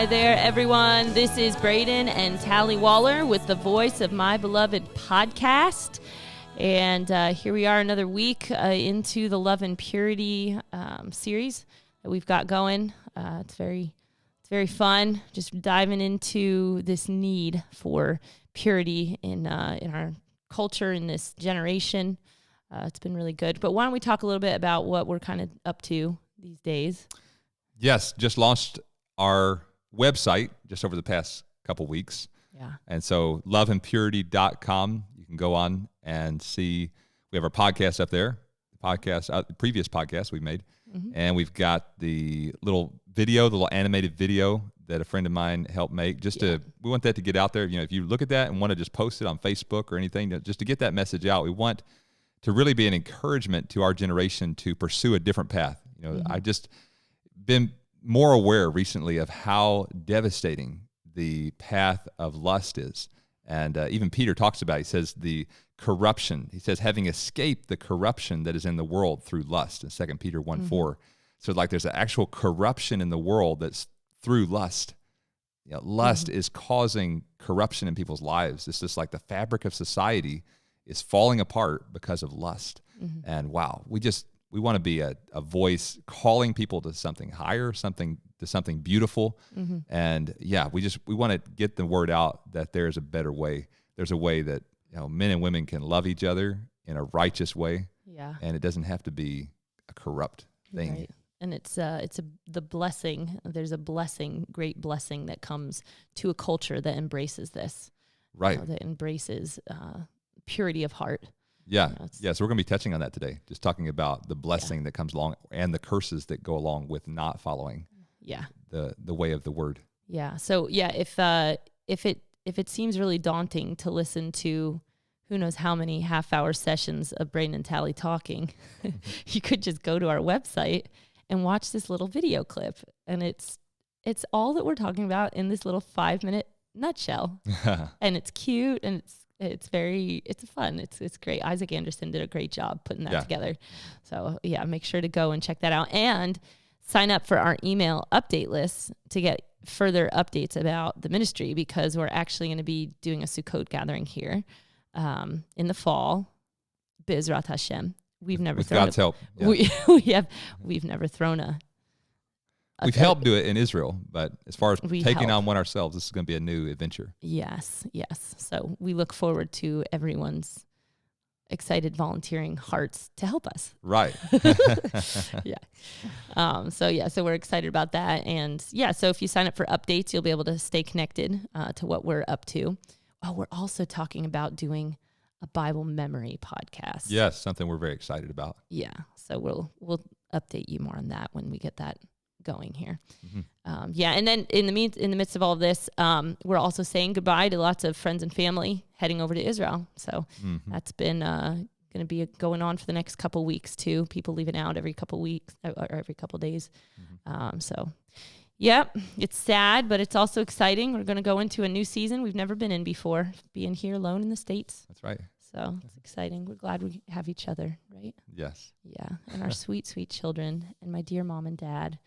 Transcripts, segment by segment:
there, everyone. This is Brayden and Tali with the Voice of My Beloved podcast. And here we are another week into the Love and Purity series that we've got going. It's very fun, just diving into this need for purity in our culture, in this generation. It's been really good. But why don't we talk a little bit about what we're kind of up to these days? Yes, just launched our website just over the past couple weeks. Yeah. And so loveandpurity.com, you can go on and see. We have our podcast up there, the previous podcast we made. Mm-hmm. And we've got the little animated video that a friend of mine helped make. We want that to get out there. If you look at that and want to just post it on Facebook or anything, just to get that message out. We want to really be an encouragement to our generation to pursue a different path. Mm-hmm. I just been more aware recently of how devastating the path of lust is. And even Peter talks about it. He says the corruption. He says having escaped the corruption that is in the world through lust in 2 Peter 1:4. Mm-hmm. So like there's an actual corruption in the world that's through lust. Lust mm-hmm. is causing corruption in people's lives. It's just like the fabric of society is falling apart because of lust. Mm-hmm. And wow, we want to be a voice calling people to something higher, something beautiful. Mm-hmm. And we want to get the word out that there's a better way. There's a way that men and women can love each other in a righteous way. Yeah. And it doesn't have to be a corrupt thing. Right. And it's the blessing. There's a blessing, great blessing that comes to a culture that embraces this. Right. That embraces purity of heart. Yeah. So we're going to be touching on that today, just talking about the blessing that comes along and the curses that go along with not following the way of the word. Yeah. So if it seems really daunting to listen to who knows how many half-hour sessions of Brayden and Tali talking, you could just go to our website and watch this little video clip. And it's all that we're talking about in this little 5-minute nutshell. And it's cute and it's fun. It's great. Isaac Anderson did a great job putting that together. So make sure to go and check that out and sign up for our email update list to get further updates about the ministry, because we're actually going to be doing a Sukkot gathering here in the fall. B'ezrat Hashem. We've never with thrown God's help. Yeah. We've never thrown a We've helped do it in Israel, but as far as taking help on one ourselves, this is going to be a new adventure. Yes. So we look forward to everyone's excited volunteering hearts to help us. Right. So we're excited about that. And so if you sign up for updates, you'll be able to stay connected to what we're up to. Oh, we're also talking about doing a Bible memory podcast. Yes, something we're very excited about. Yeah. So we'll update you more on that when we get that going here. Mm-hmm. And then in the midst of all of this, we're also saying goodbye to lots of friends and family heading over to Israel. So that's been going to be going on for the next couple weeks too. People leaving out every couple weeks or every couple days. Mm-hmm. It's sad, but it's also exciting. We're going to go into a new season we've never been in before, being here alone in the States. That's right. So it's exciting. We're glad we have each other, right? Yes. Yeah, and our sweet, sweet children, and my dear mom and dad.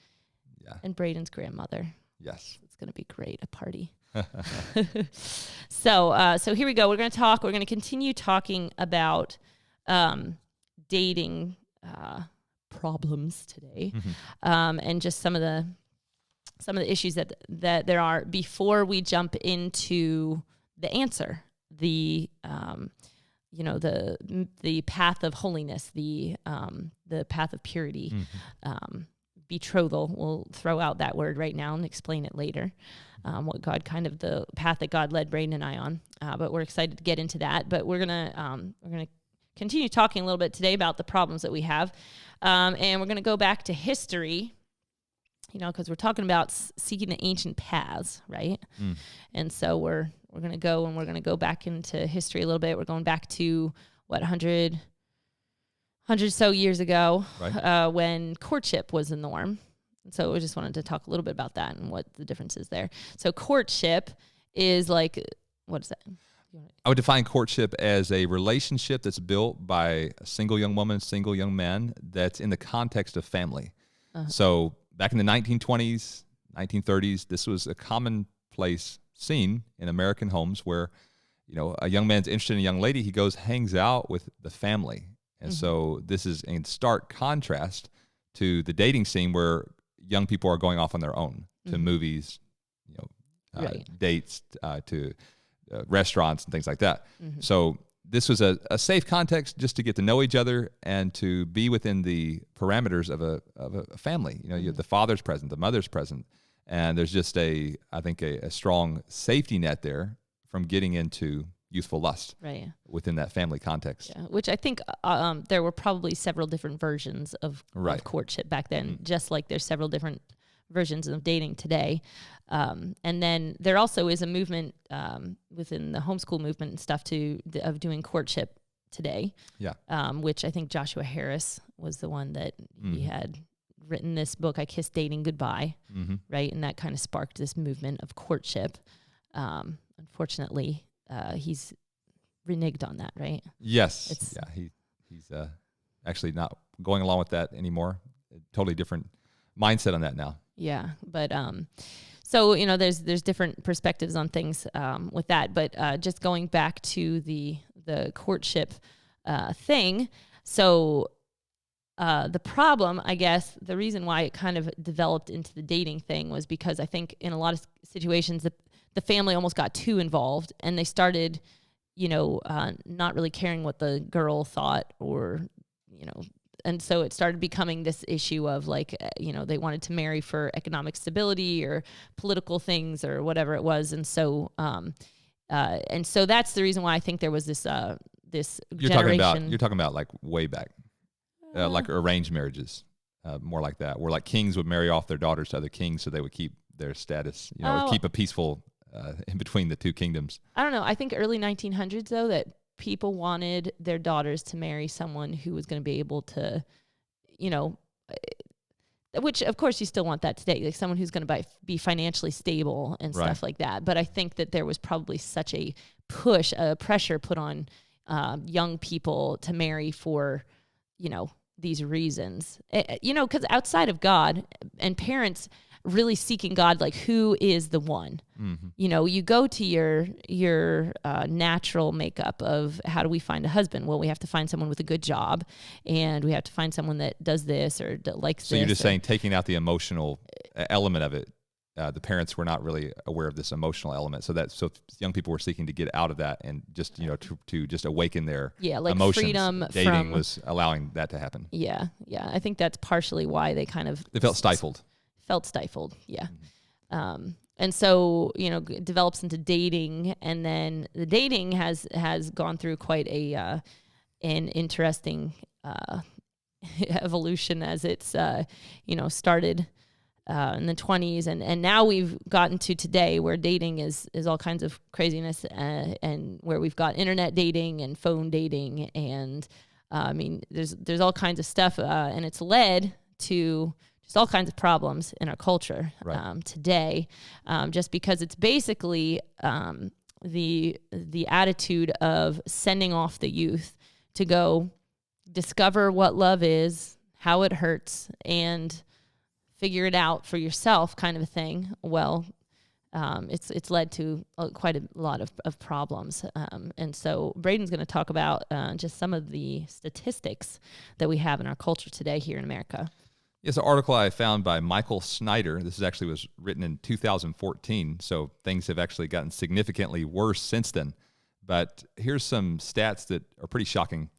Yeah. And Brayden's grandmother. Yes. It's going to be great, a party. So here we go. We're going to continue talking about dating problems today. Mm-hmm. And just some of the issues that there are before we jump into the answer, the path of holiness, the path of purity. Mm-hmm. Betrothal. We'll throw out that word right now and explain it later. The path that God led Brayden and I on. But we're excited to get into that. But we're gonna continue talking a little bit today about the problems that we have, and we're gonna go back to history. Because we're talking about seeking the ancient paths, right? Mm. And so we're gonna go back into history a little bit. We're going back to 100 so years ago, right. When courtship was the norm. And so we just wanted to talk a little bit about that and what the difference is there. So courtship is like, what is that? I would define courtship as a relationship that's built by a single young woman, single young man that's in the context of family. Uh-huh. So back in the 1920s, 1930s, this was a commonplace scene in American homes where, a young man's interested in a young lady, he goes, hangs out with the family. And so this is in stark contrast to the dating scene where young people are going off on their own to movies, dates, to restaurants and things like that. So this was a safe context just to get to know each other and to be within the parameters of a family. The father's present, the mother's present, and there's just I think a strong safety net there from getting into youthful lust within that family context. Yeah, which I think there were probably several different versions of courtship back then, just like there's several different versions of dating today. And then there also is a movement within the homeschool movement and stuff of doing courtship today. Yeah. Which I think Joshua Harris was the one that he had written this book, I Kissed Dating Goodbye, right? And that kind of sparked this movement of courtship. Unfortunately, he's reneged on that, right? Yes. He's actually not going along with that anymore. A totally different mindset on that now. Yeah, but so there's different perspectives on things with that, but just going back to the courtship thing. So the problem, I guess, the reason why it kind of developed into the dating thing was because I think in a lot of situations the family almost got too involved, and they started, not really caring what the girl thought, or and so it started becoming this issue of like, they wanted to marry for economic stability or political things or whatever it was. And so that's the reason why I think there was this generation. You're talking about like way back, like arranged marriages, more like that, where like kings would marry off their daughters to other kings so they would keep their status, keep a peaceful in between the two kingdoms. I don't know. I think early 1900s though, that people wanted their daughters to marry someone who was going to be able to, which of course you still want that today, like someone who's going to be financially stable and stuff like that. But I think that there was probably such a pressure put on young people to marry for, these reasons, because outside of God and parents really seeking God, like who is the one, you go to your natural makeup of how do we find a husband? Well, we have to find someone with a good job, and we have to find someone that does this or likes this. So you're just saying taking out the emotional element of it, the parents were not really aware of this emotional element. So young people were seeking to get out of that and just, to just awaken their emotions. Freedom. Dating was allowing that to happen. Yeah. Yeah. I think that's partially why they felt stifled. Yeah. And so, it develops into dating, and then the dating has gone through quite an interesting evolution as it's, started in the 20s, and now we've gotten to today where dating is all kinds of craziness, and where we've got internet dating and phone dating, and there's all kinds of stuff, and it's led to just all kinds of problems in our culture today, just because it's basically the attitude of sending off the youth to go discover what love is, how it hurts, and figure it out for yourself, kind of a thing. Well, it's led to quite a lot of problems. And so Brayden's going to talk about just some of the statistics that we have in our culture today here in America. It's an article I found by Michael Snyder. This was written in 2014, so things have actually gotten significantly worse since then. But here's some stats that are pretty shocking.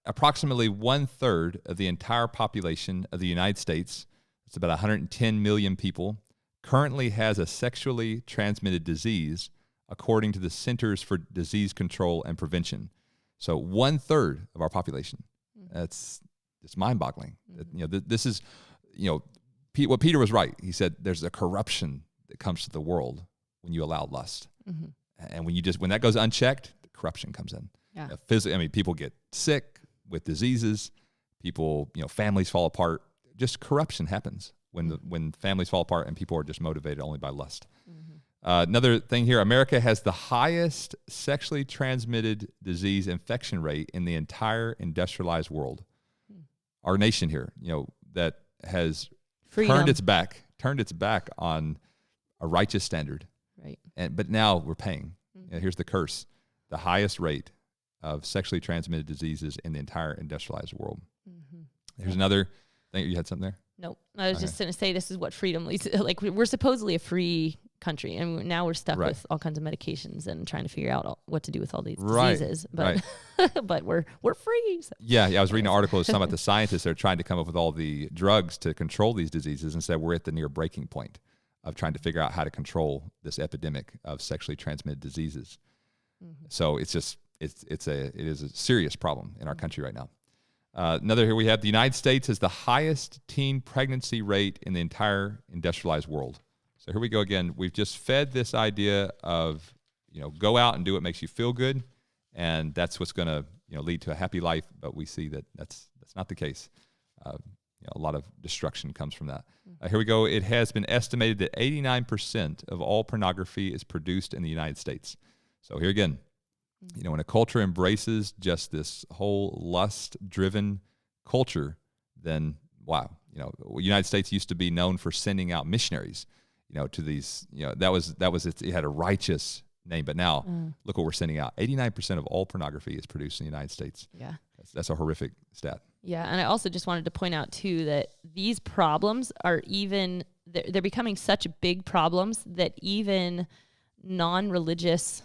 Approximately 1/3 of the entire population of the United States, it's about 110 million people, currently has a sexually transmitted disease, according to the Centers for Disease Control and Prevention. So 1/3 of our population. That's it's mind-boggling. This is, what Peter was right. He said there's a corruption that comes to the world when you allow lust, and when that goes unchecked, the corruption comes in. Yeah. People get sick with diseases. People, families fall apart. Just corruption happens when families fall apart and people are just motivated only by lust. Another thing here: America has the highest sexually transmitted disease infection rate in the entire industrialized world. Our nation here, that has turned its back turned its back on a righteous standard. Right. But now we're paying. Here's the curse: the highest rate of sexually transmitted diseases in the entire industrialized world. Here's another thing. You had something there? Nope. I was just going to say, this is what freedom leads to. Like, we're supposedly a free country, and now we're stuck with all kinds of medications and trying to figure out what to do with all these diseases. But but we're free. So. Yeah, I was reading an article of some of the scientists that are trying to come up with all the drugs to control these diseases, and said we're at the near breaking point of trying to figure out how to control this epidemic of sexually transmitted diseases. So it's just it is a serious problem in our country right now. Another here we have: the United States has the highest teen pregnancy rate in the entire industrialized world. So here we go again. We've just fed this idea of, go out and do what makes you feel good, and that's what's going to lead to a happy life. But we see that that's not the case. A lot of destruction comes from that. Here we go. It has been estimated that 89% of all pornography is produced in the United States. So here again, when a culture embraces just this whole lust-driven culture, then wow, the United States used to be known for sending out missionaries, to these, that was it had a righteous name, but now look what we're sending out. 89% of all pornography is produced in the United States. Yeah. That's a horrific stat. Yeah, and I also just wanted to point out too that these problems are they're becoming such big problems that even non-religious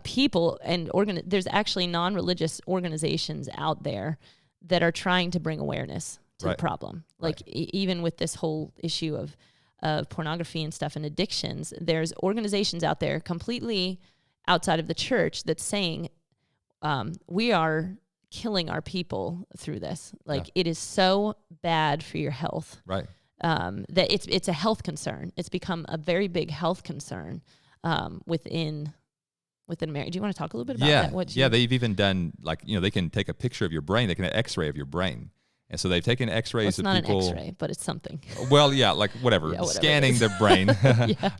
people and there's actually non-religious organizations out there that are trying to bring awareness to the problem. Like even with this whole issue of pornography and stuff and addictions, there's organizations out there completely outside of the church that's saying we are killing our people through this. Like it is so bad for your health. Right. That it's a health concern. It's become a very big health concern within marriage. Do you want to talk a little bit about that? They've even done they can take a picture of your brain. They can have X-ray of your brain. And so they've taken X-rays of people. It's not an X-ray, but it's something. Well, yeah, whatever. Scanning the brain.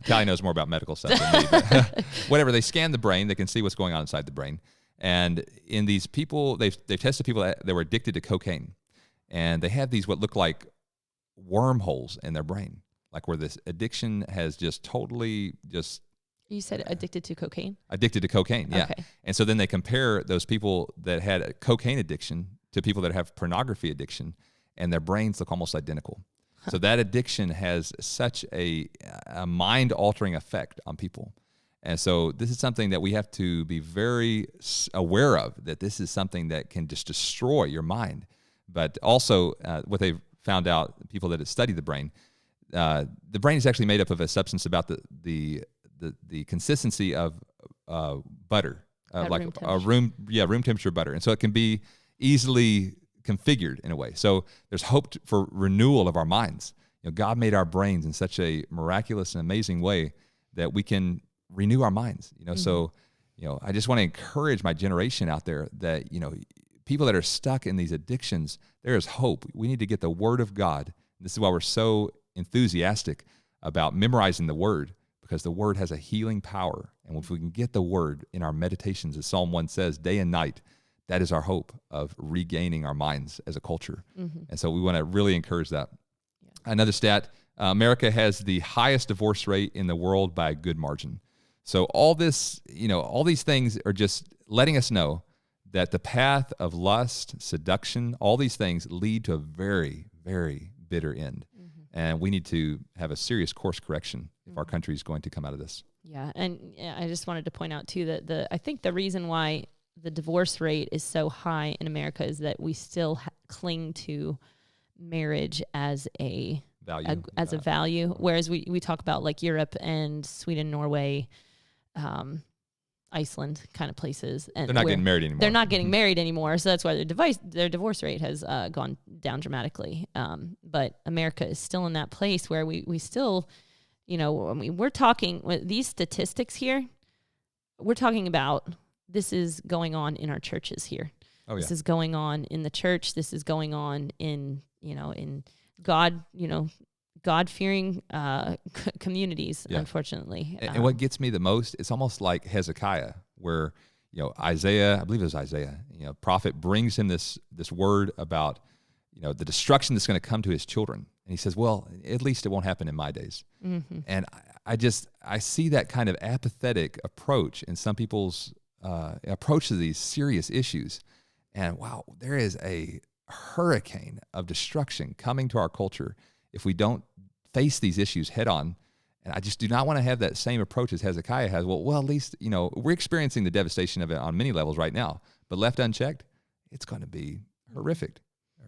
Tali knows more about medical stuff than me. But whatever, they scan the brain. They can see what's going on inside the brain. And in these people, they've tested people that were addicted to cocaine. And they have these what look like wormholes in their brain, where this addiction has just totally just... You said addicted to cocaine? Addicted to cocaine, yeah. Okay. And so then they compare those people that had a cocaine addiction to people that have pornography addiction, and their brains look almost identical. So that addiction has such a mind-altering effect on people. And so this is something that we have to be very aware of, that this is something that can just destroy your mind. But also what they've found out, people that have studied the brain is actually made up of a substance about the consistency of butter, room temperature butter. And so it can be easily configured in a way. So there's hope for renewal of our minds. God made our brains in such a miraculous and amazing way that we can renew our minds. So I just want to encourage my generation out there that people that are stuck in these addictions, there is hope. We need to get the Word of God. This is why we're so enthusiastic about memorizing the Word, because the Word has a healing power. And if we can get the Word in our meditations, as Psalm 1 says, day and night, that is our hope of regaining our minds as a culture. And so we want to really encourage that. Yeah. Another stat, America has the highest divorce rate in the world by a good margin. So all this, all these things are just letting us know that the path of lust, seduction, all these things lead to a very, very bitter end. And we need to have a serious course correction if our country is going to come out of this. Yeah, and I just wanted to point out too that I think the reason why the divorce rate is so high in America is that we still cling to marriage as a value, whereas we talk about Europe and Sweden, Norway, Iceland kind of places, and they're not getting married anymore. They're not getting married anymore, so that's why their divorce rate has gone down dramatically. But America is still in that place where we still, we're talking with these statistics here. We're talking about this is going on in our churches here. Oh, yeah. This is going on in the church. This is going on in God-fearing communities, unfortunately. And what gets me the most, it's almost like Hezekiah, where Isaiah, I believe it was Isaiah, prophet brings him this word about the destruction that's going to come to his children. And he says, well, at least it won't happen in my days. Mm-hmm. And I see that kind of apathetic approach in some people's approach to these serious issues. And wow, there is a hurricane of destruction coming to our culture if we don't face these issues head on. And I just do not want to have that same approach as Hezekiah has. Well, at least, we're experiencing the devastation of it on many levels right now, but left unchecked, it's going to be horrific,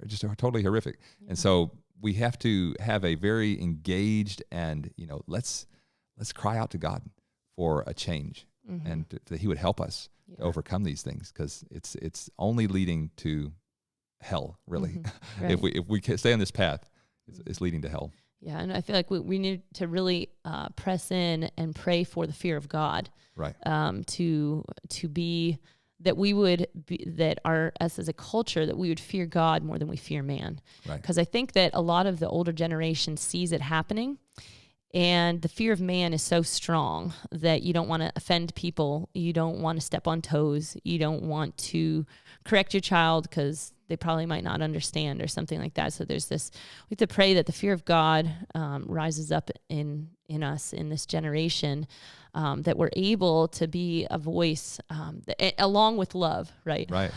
just totally horrific. Yeah. And so we have to have a very engaged and, let's cry out to God for a change, mm-hmm. and that he would help us to overcome these things, because it's only leading to hell, really. Mm-hmm. Right. If we stay on this path, it's leading to hell. Yeah, and I feel like we need to really press in and pray for the fear of God, right? To be that we would be, that us as a culture, that we would fear God more than we fear man, right? Because I think that a lot of the older generation sees it happening, and the fear of man is so strong that you don't want to offend people, you don't want to step on toes, you don't want to correct your child because they probably might not understand or something like that. So there's this, we have to pray that the fear of God rises up in us in this generation, that we're able to be a voice along with love, right? Right.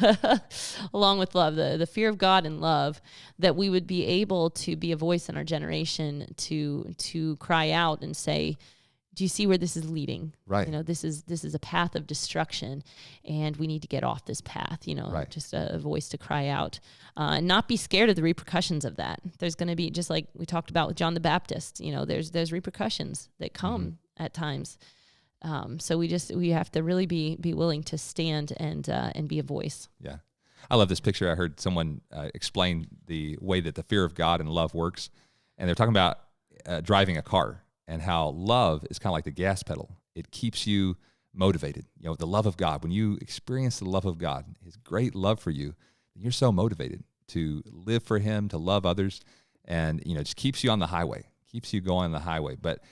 Along with love, the fear of God and love, that we would be able to be a voice in our generation to cry out and say, do you see where this is leading? Right. This is a path of destruction, and we need to get off this path. Right. Just a voice to cry out, and not be scared of the repercussions of that. There's going to be, just like we talked about with John the Baptist. There's repercussions that come mm-hmm. at times. So we have to really be willing to stand and be a voice. Yeah, I love this picture. I heard someone explain the way that the fear of God and love works, and they're talking about driving a car, and how love is kind of like the gas pedal. It keeps you motivated. The love of God, when you experience the love of God, his great love for you, you're so motivated to live for him, to love others, and, just keeps you on the highway, keeps you going on the highway. But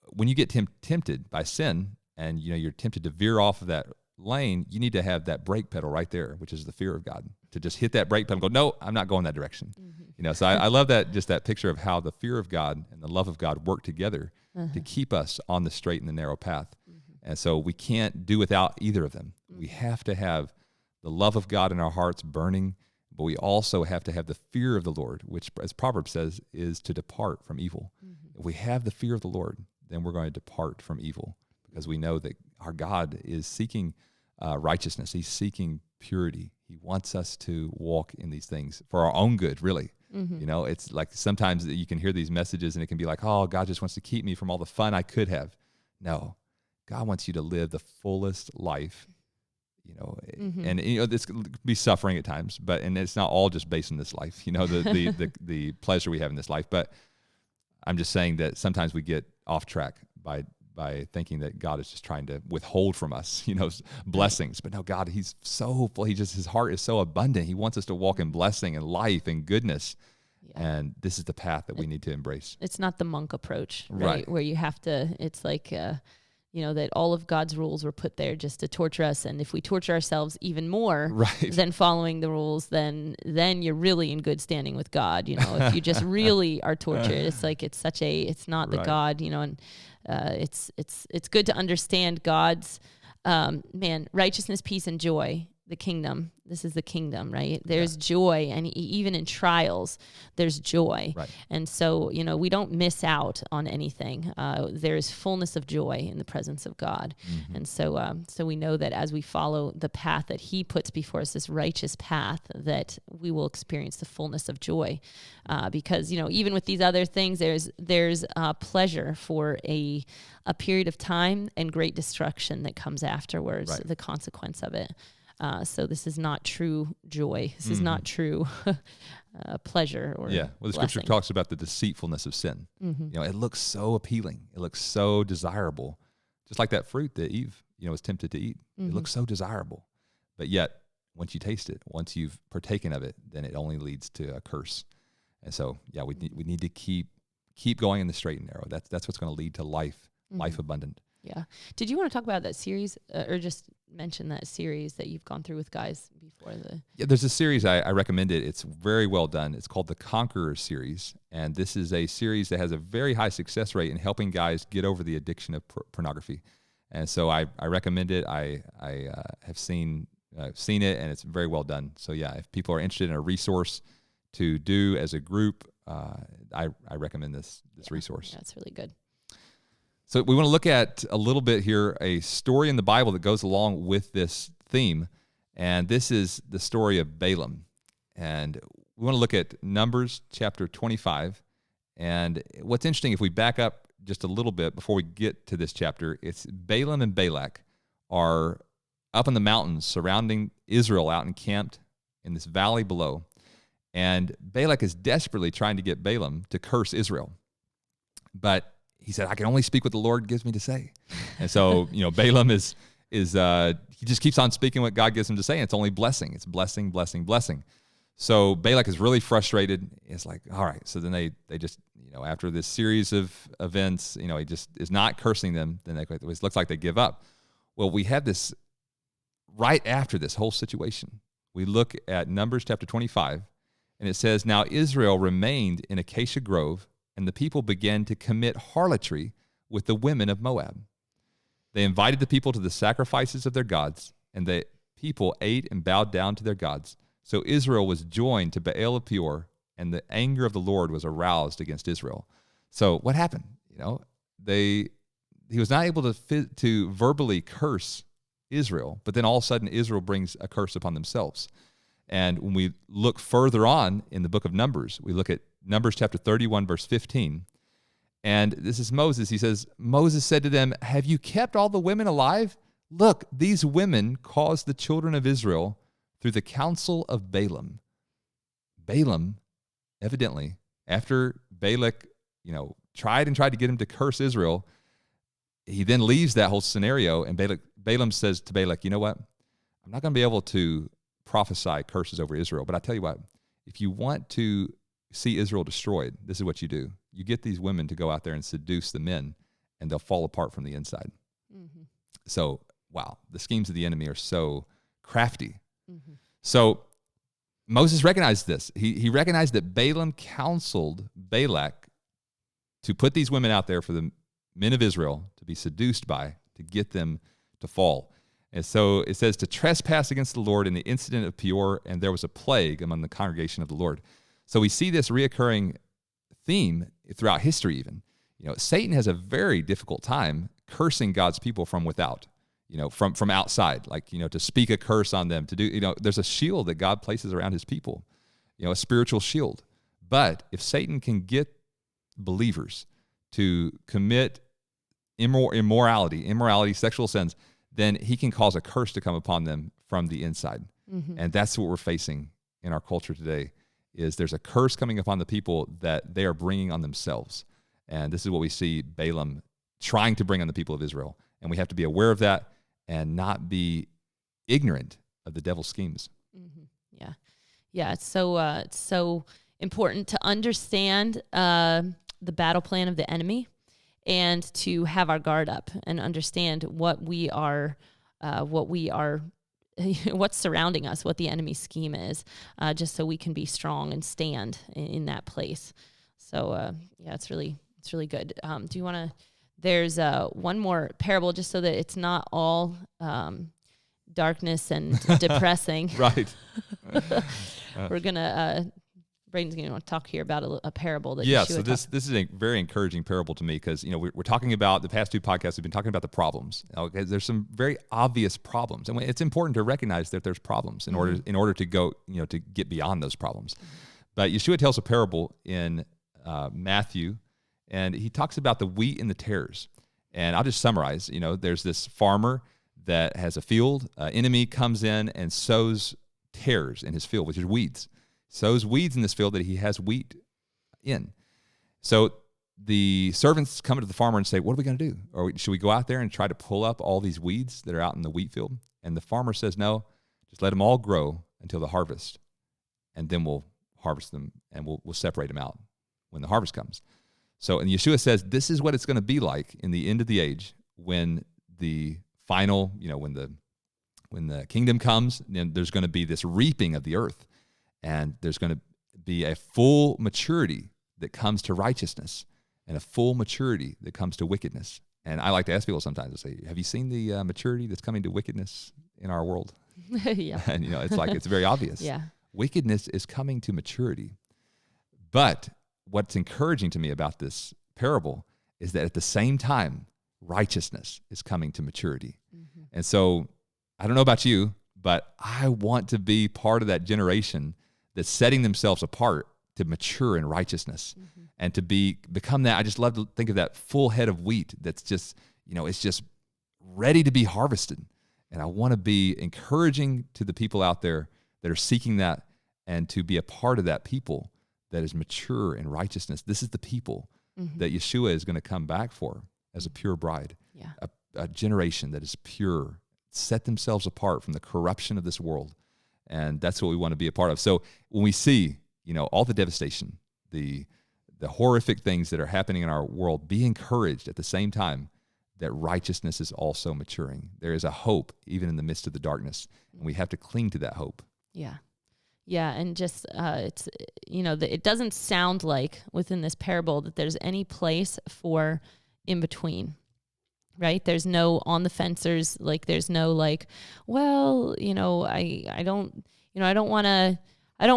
when you get tempted by sin, and, you're tempted to veer off of that lane, you need to have that brake pedal right there, which is the fear of God, to just hit that brake pedal and go, no, I'm not going that direction. Mm-hmm. So I love that, just that picture of how the fear of God and the love of God work together to keep us on the straight and the narrow path. Mm-hmm. And so we can't do without either of them. Mm-hmm. We have to have the love of God in our hearts burning, but we also have to have the fear of the Lord, which, as Proverbs says, is to depart from evil. Mm-hmm. If we have the fear of the Lord, then we're going to depart from evil, because we know that our God is seeking righteousness. He's seeking purity. He wants us to walk in these things for our own good, really. Mm-hmm. It's like sometimes you can hear these messages and it can be like, oh, God just wants to keep me from all the fun I could have. No, God wants you to live the fullest life, mm-hmm. and this can be suffering at times, and it's not all just based on this life, the pleasure we have in this life. But I'm just saying that sometimes we get off track by thinking that God is just trying to withhold from us, blessings. But no, God, he's so full. His heart is so abundant. He wants us to walk in blessing and life and goodness. Yeah. And this is the path that we need to embrace. It's not the monk approach, right? Where you have to, it's like, that all of God's rules were put there just to torture us. And if we torture ourselves even more than following the rules, then you're really in good standing with God. If you just really are tortured, it's like, it's not the God, and it's good to understand God's, righteousness, peace, and joy, the kingdom. This is the kingdom, right? There's joy, and even in trials, there's joy. Right. And so, we don't miss out on anything. There is fullness of joy in the presence of God. Mm-hmm. And so we know that as we follow the path that he puts before us, this righteous path, that we will experience the fullness of joy. Because, even with these other things, there's pleasure for a period of time and great destruction that comes afterwards, the consequence of it. So this is not true joy. This is not true pleasure or well, the scripture talks about the deceitfulness of sin. Mm-hmm. It looks so appealing. It looks so desirable. Just like that fruit that Eve, was tempted to eat. Mm-hmm. It looks so desirable. But yet, once you taste it, once you've partaken of it, then it only leads to a curse. And so, we need to keep going in the straight and narrow. That's what's going to lead to life abundant. Yeah. Did you want to talk about that series or just mention that series that you've gone through with guys before the? Yeah, there's a series I recommend it. It's very well done. It's called the Conqueror Series, and this is a series that has a very high success rate in helping guys get over the addiction of pornography. And so I recommend it. I have seen it, and it's very well done. So yeah, if people are interested in a resource to do as a group, I recommend this resource. Yeah, it's really good. So we want to look at a little bit here, a story in the Bible that goes along with this theme. And this is the story of Balaam. And we want to look at Numbers chapter 25. And what's interesting, if we back up just a little bit before we get to this chapter, it's Balaam and Balak are up in the mountains surrounding Israel, out encamped in this valley below. And Balak is desperately trying to get Balaam to curse Israel. But he said, I can only speak what the Lord gives me to say. And so, Balaam is he just keeps on speaking what God gives him to say, and it's only blessing. It's blessing, blessing, blessing. So Balak is really frustrated. It's like, all right. So then they just, after this series of events, he just is not cursing them. Then it looks like they give up. Well, we have this right after this whole situation. We look at Numbers chapter 25, and it says, Now Israel remained in Acacia Grove, and the people began to commit harlotry with the women of Moab. They invited the people to the sacrifices of their gods, and the people ate and bowed down to their gods. So Israel was joined to Baal of Peor, and the anger of the Lord was aroused against Israel. So what happened? He was not able to verbally curse Israel, but then all of a sudden Israel brings a curse upon themselves. And when we look further on in the book of Numbers, we look at Numbers chapter 31, verse 15. And this is Moses. He says, Moses said to them, Have you kept all the women alive? Look, these women caused the children of Israel through the counsel of Balaam. Balaam, evidently, after Balak, tried to get him to curse Israel, he then leaves that whole scenario, and Balaam says to Balak, you know what? I'm not going to be able to prophesy curses over Israel, but I tell you what, if you want to see Israel destroyed, this is what you do. You get these women to go out there and seduce the men, and they'll fall apart from the inside. Mm-hmm. So, wow, the schemes of the enemy are so crafty. Mm-hmm. So Moses recognized this. He recognized that Balaam counseled Balak to put these women out there for the men of Israel to be seduced by, to get them to fall. And so it says to trespass against the Lord in the incident of Peor, and there was a plague among the congregation of the Lord. So we see this reoccurring theme throughout history even. Satan has a very difficult time cursing God's people from without, from outside, to speak a curse on them, to do, there's a shield that God places around his people, a spiritual shield. But if Satan can get believers to commit immorality, sexual sins, then he can cause a curse to come upon them from the inside. Mm-hmm. And that's what we're facing in our culture today, is there's a curse coming upon the people that they are bringing on themselves. And this is what we see Balaam trying to bring on the people of Israel. And we have to be aware of that and not be ignorant of the devil's schemes. Mm-hmm. Yeah. Yeah, it's so important to understand the battle plan of the enemy, and to have our guard up and understand what we are what's surrounding us, what the enemy's scheme is, just so we can be strong and stand in that place. So it's really good. Do you want to? There's one more parable, just so that it's not all darkness and depressing. Right. We're gonna. Brayden's going to talk here about a parable that Yeshua so this is a very encouraging parable to me, because we're talking about the past two podcasts. We've been talking about the problems. Okay, there's some very obvious problems, and it's important to recognize that there's problems in order to go to get beyond those problems. Mm-hmm. But Yeshua tells a parable in Matthew, and he talks about the wheat and the tares. And I'll just summarize. There's this farmer that has a field. Enemy comes in and sows tares in his field, which is weeds. Sows weeds in this field that he has wheat in. So the servants come to the farmer and say, what are we going to do? Or should we go out there and try to pull up all these weeds that are out in the wheat field? And the farmer says, no, just let them all grow until the harvest, and then we'll harvest them, and we'll separate them out when the harvest comes. So, and Yeshua says, this is what it's going to be like in the end of the age, when the final, when the kingdom comes, then there's going to be this reaping of the earth, and there's going to be a full maturity that comes to righteousness and a full maturity that comes to wickedness. And I like to ask people sometimes, I say, have you seen the maturity that's coming to wickedness in our world? Yeah. And, it's like, it's very obvious. Yeah. Wickedness is coming to maturity. But what's encouraging to me about this parable is that at the same time, righteousness is coming to maturity. Mm-hmm. And so I don't know about you, but I want to be part of that generation that's setting themselves apart to mature in righteousness, mm-hmm. and to become that. I just love to think of that full head of wheat that's just, it's just ready to be harvested. And I want to be encouraging to the people out there that are seeking that, and to be a part of that people that is mature in righteousness. This is the people mm-hmm. that Yeshua is going to come back for as a pure bride, a generation that is pure, set themselves apart from the corruption of this world. And that's what we want to be a part of. So when we see, all the devastation, the horrific things that are happening in our world, be encouraged at the same time that righteousness is also maturing. There is a hope even in the midst of the darkness, and we have to cling to that hope. Yeah. Yeah, and just it's it doesn't sound like within this parable that there's any place for in between, right? There's no on the fencers, like there's no like, well, I don't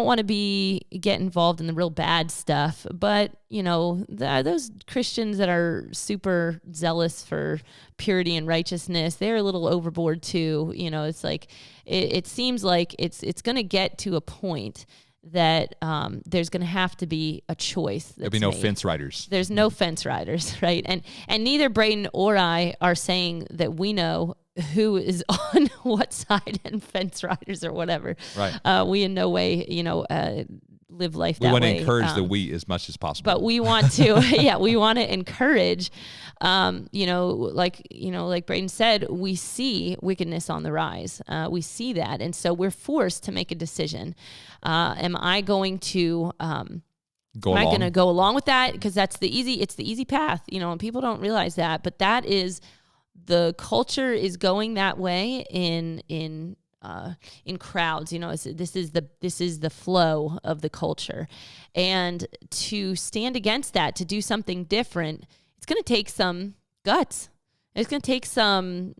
want to get involved in the real bad stuff, but those Christians that are super zealous for purity and righteousness, they're a little overboard too. It's like it seems like it's going to get to a point that there's going to have to be a choice. There'll be no fence riders. There's no fence riders, right? And neither Brayden or I are saying that we know who is on what side and fence riders or whatever. Right. We in no way, live life that way. We want to encourage the wheat as much as possible. But we want to, we want to encourage, like Brayden said, we see wickedness on the rise. We see that. And so we're forced to make a decision. Am I going to, going to go along with that? Because it's the easy path, and people don't realize that, but that is, the culture is going that way in crowds. This is the flow of the culture, and to stand against that, to do something different, it's going to take some guts. It's going to take some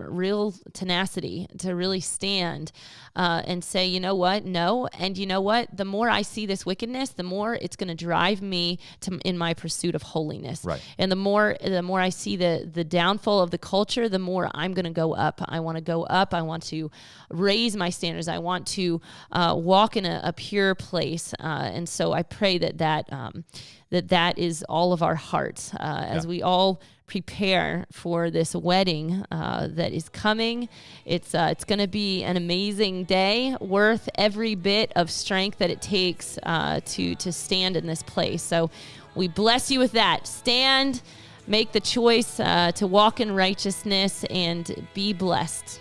real tenacity to really stand and say, you know what, no. And you know what, the more I see this wickedness, the more it's going to drive me in my pursuit of holiness. Right. And the more I see the downfall of the culture, the more I'm going to go up. I want to go up. I want to raise my standards. I want to walk in a pure place. And so I pray that is all of our hearts as we all prepare for this wedding that is coming. It's going to be an amazing day, worth every bit of strength that it takes to stand in this place. So we bless you with that. Stand, make the choice to walk in righteousness, and be blessed.